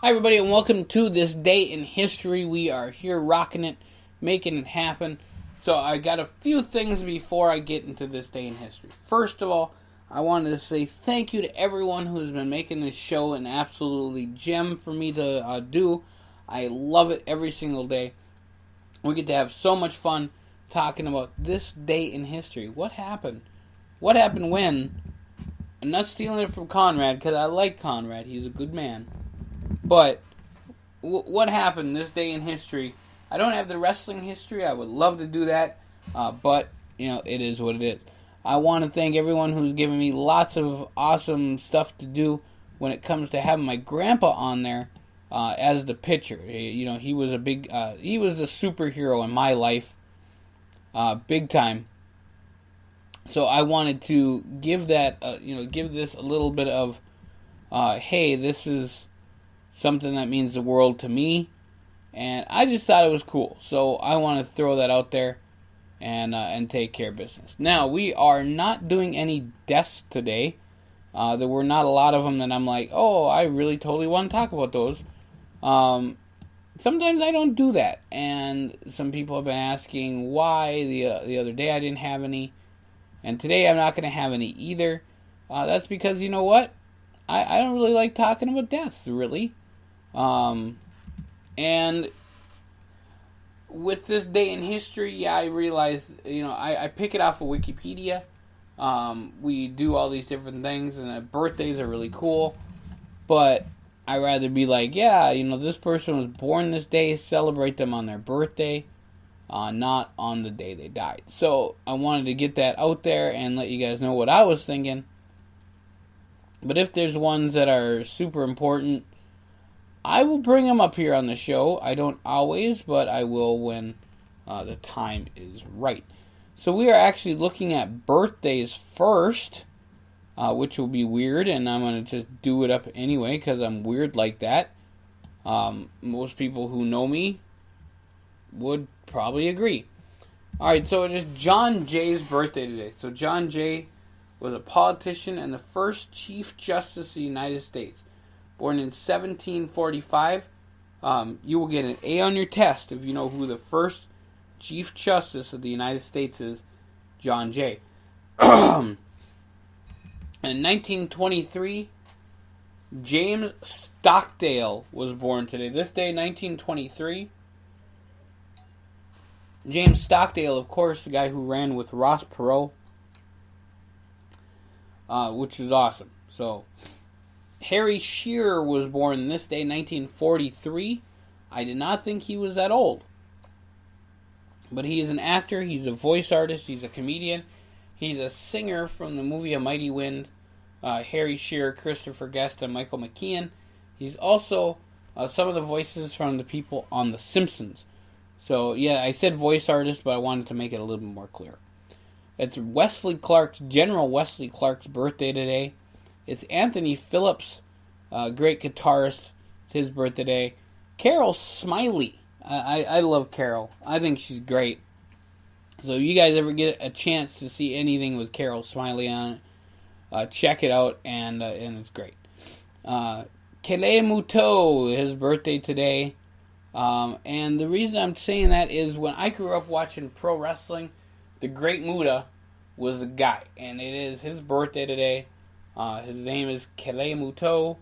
Hi, everybody, and welcome to this day in history. We are here rocking it, making it happen. So, I got a few things before I get into this day in history. First of all, I wanted to say thank you to everyone who's been making this show an absolutely gem for me to do. I love it every single day. We get to have so much fun talking about this day in history. What happened? What happened when? I'm not stealing it from Conrad because I like Conrad. He's a good man. But what happened this day in history? I don't have the wrestling history. I would love to do that. But, it is what it is. I want to thank everyone who's given me lots of awesome stuff to do when it comes to having my grandpa on there as the pitcher. He was he was the superhero in my life. Big time. So I wanted to give that, give this a little bit of, hey, this is something that means the world to me, and I just thought it was cool. So I want to throw that out there and take care of business. Now, we are not doing any deaths today. There were not a lot of them that I'm like, oh, I really totally want to talk about those. Sometimes I don't do that, and some people have been asking why the other day I didn't have any. And today I'm not going to have any either. That's because, you know what? I don't really like talking about deaths, really. And with this day in history, I realized, I pick it off of Wikipedia. We do all these different things, and birthdays are really cool. But I'd rather be like, this person was born this day, celebrate them on their birthday. Not on the day they died. So I wanted to get that out there and let you guys know what I was thinking. But if there's ones that are super important, I will bring them up here on the show. I don't always, but I will when the time is right. So we are actually looking at birthdays first, which will be weird, and I'm going to just do it up anyway because I'm weird like that. Most people who know me would probably agree. Alright, so it is John Jay's birthday today. So John Jay was a politician and the first Chief Justice of the United States. Born in 1745. You will get an A on your test if you know who the first Chief Justice of the United States is. John Jay. In 1923, James Stockdale was born today. This day, 1923. James Stockdale, of course, the guy who ran with Ross Perot, which is awesome. So, Harry Shearer was born this day, 1943. I did not think he was that old. But he is an actor, he's a voice artist, he's a comedian, he's a singer from the movie A Mighty Wind. Harry Shearer, Christopher Guest, and Michael McKean. He's also some of the voices from the people on The Simpsons. So, I said voice artist, but I wanted to make it a little bit more clear. It's General Wesley Clark's birthday today. It's Anthony Phillips, great guitarist. It's his birthday today. Carol Smiley. I love Carol. I think she's great. So, you guys ever get a chance to see anything with Carol Smiley on it, check it out, and it's great. Kele Muto, his birthday today. And the reason I'm saying that is when I grew up watching pro wrestling, the Great Muta was the guy, and it is his birthday today. His name is Kele Muto,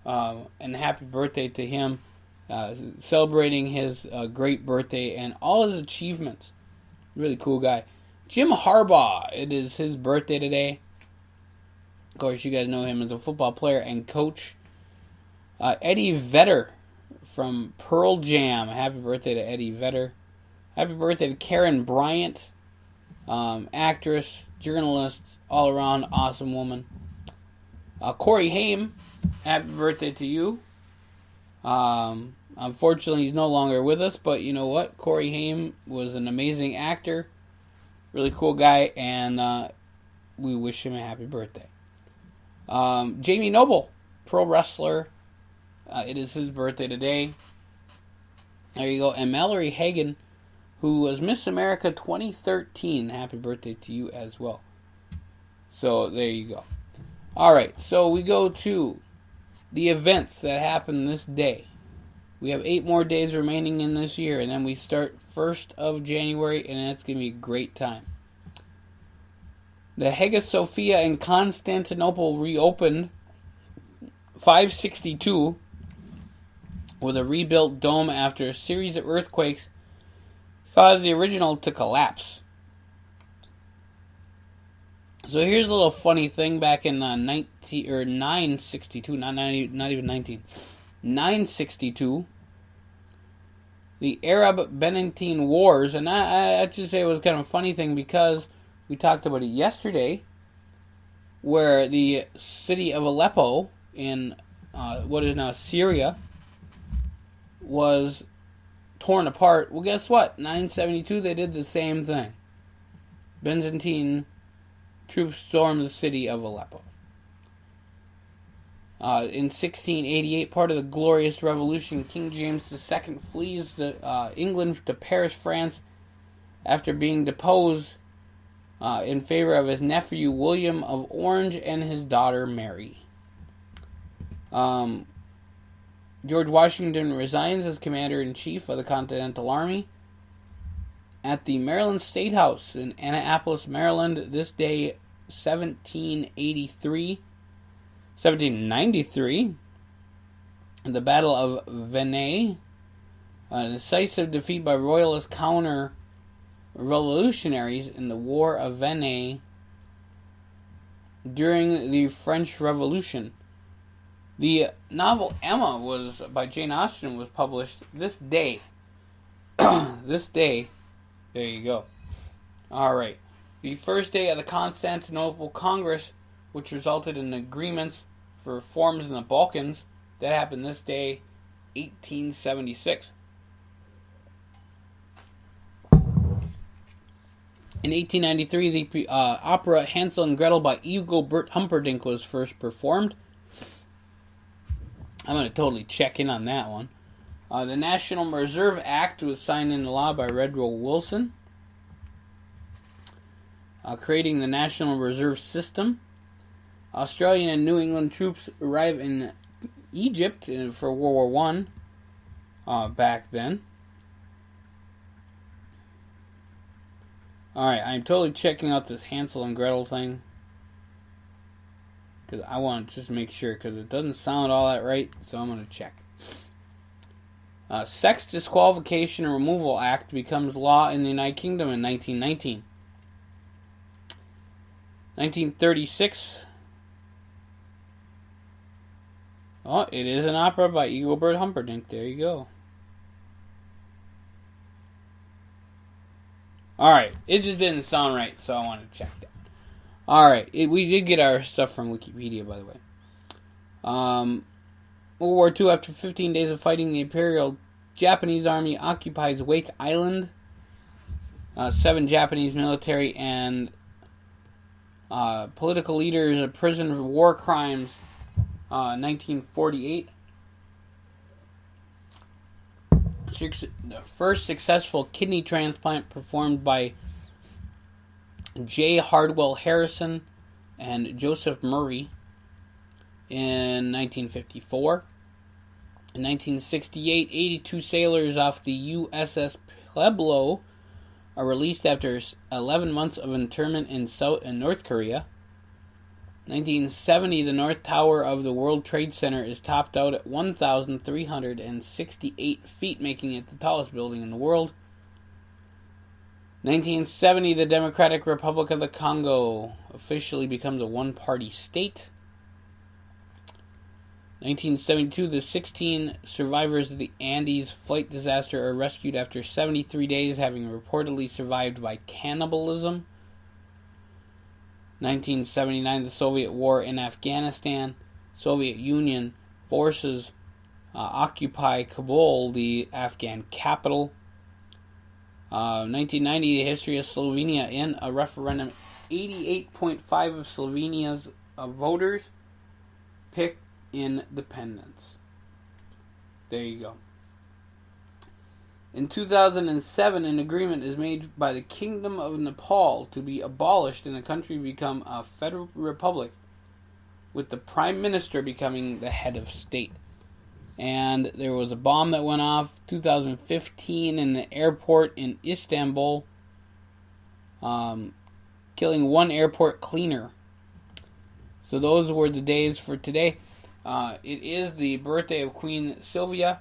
and happy birthday to him, celebrating his great birthday and all his achievements. Really cool guy. Jim Harbaugh, it is his birthday today. Of course, you guys know him as a football player and coach. Eddie Vedder from Pearl Jam. Happy birthday to Eddie Vedder. Happy birthday to Karen Bryant, actress, journalist, all around awesome woman. Corey Haim, happy birthday to you. Unfortunately, he's no longer with us, but you know what? Corey Haim was an amazing actor, really cool guy, and we wish him a happy birthday. Jamie Noble, pro wrestler. It is his birthday today. There you go. And Mallory Hagan, who was Miss America 2013. Happy birthday to you as well. So, there you go. Alright, so we go to the events that happen this day. We have 8 more days remaining in this year, and then we start 1st of January, and that's going to be a great time. The Hagia Sophia in Constantinople reopened 562 with a rebuilt dome after a series of earthquakes caused the original to collapse. So here's a little funny thing. Back in 962, not even 19, 962, the Arab-Benedictine Wars, and I should say it was kind of a funny thing because we talked about it yesterday, where the city of Aleppo in what is now Syria was torn apart. Well, guess what? 972, they did the same thing. Byzantine troops stormed the city of Aleppo. In 1688, part of the Glorious Revolution, King James II flees to England to Paris, France, after being deposed in favor of his nephew William of Orange and his daughter Mary. George Washington resigns as Commander-in-Chief of the Continental Army at the Maryland State House in Annapolis, Maryland, this day 1793, the Battle of Vanney, a decisive defeat by Royalist counter-revolutionaries in the War of Vanney during the French Revolution. The novel Emma by Jane Austen was published this day. This day. There you go. Alright. The first day of the Constantinople Congress, which resulted in agreements for reforms in the Balkans, that happened this day, 1876. In 1893, the opera Hansel and Gretel by Engelbert Humperdinck was first performed. I'm going to totally check in on that one. The National Reserve Act was signed into law by Woodrow Wilson, creating the National Reserve System. Australian and New England troops arrived in Egypt for World War I back then. Alright, I'm totally checking out this Hansel and Gretel thing, because I want to just make sure, because it doesn't sound all that right, so I'm going to check. Sex Disqualification and Removal Act becomes law in the United Kingdom in 1919. 1936. Oh, it is an opera by Engelbert Humperdinck. There you go. Alright, it just didn't sound right, so I wanted to check that. Alright, we did get our stuff from Wikipedia, by the way. World War II, after 15 days of fighting, the Imperial Japanese Army occupies Wake Island. 7 Japanese military and political leaders are imprisoned for war crimes. 1948. The first successful kidney transplant performed by J. Hardwell Harrison and Joseph Murray in 1954. In 1968, 82 sailors off the USS Pueblo are released after 11 months of internment in North Korea. 1970, the North Tower of the World Trade Center is topped out at 1,368 feet, making it the tallest building in the world. 1970, the Democratic Republic of the Congo officially becomes a one-party state. 1972, the 16 survivors of the Andes flight disaster are rescued after 73 days, having reportedly survived by cannibalism. 1979, the Soviet war in Afghanistan. Soviet Union forces occupy Kabul, the Afghan capital. 1990, the history of Slovenia. In a referendum, 88.5% of Slovenia's voters picked independence. There you go. In 2007, an agreement is made by the Kingdom of Nepal to be abolished and the country become a federal republic with the Prime Minister becoming the head of state. And there was a bomb that went off 2015 in the airport in Istanbul, killing one airport cleaner. So those were the days for today. It is the birthday of Queen Sylvia.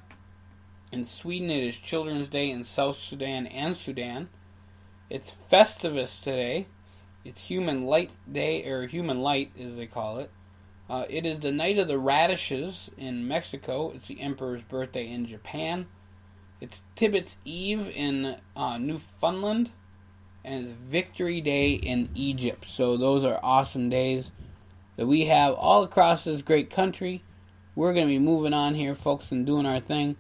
In Sweden, it is Children's Day in South Sudan and Sudan. It's Festivus today. It's Human Light Day, or Human Light, as they call it. It is the Night of the Radishes in Mexico. It's the Emperor's birthday in Japan. It's Tibbet's Eve in Newfoundland. And it's Victory Day in Egypt. So those are awesome days that we have all across this great country. We're going to be moving on here, folks, and doing our thing.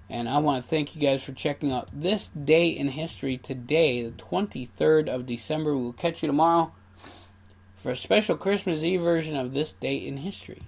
And I want to thank you guys for checking out this day in history today, the 23rd of December. We'll catch you tomorrow for a special Christmas Eve version of This Day in History.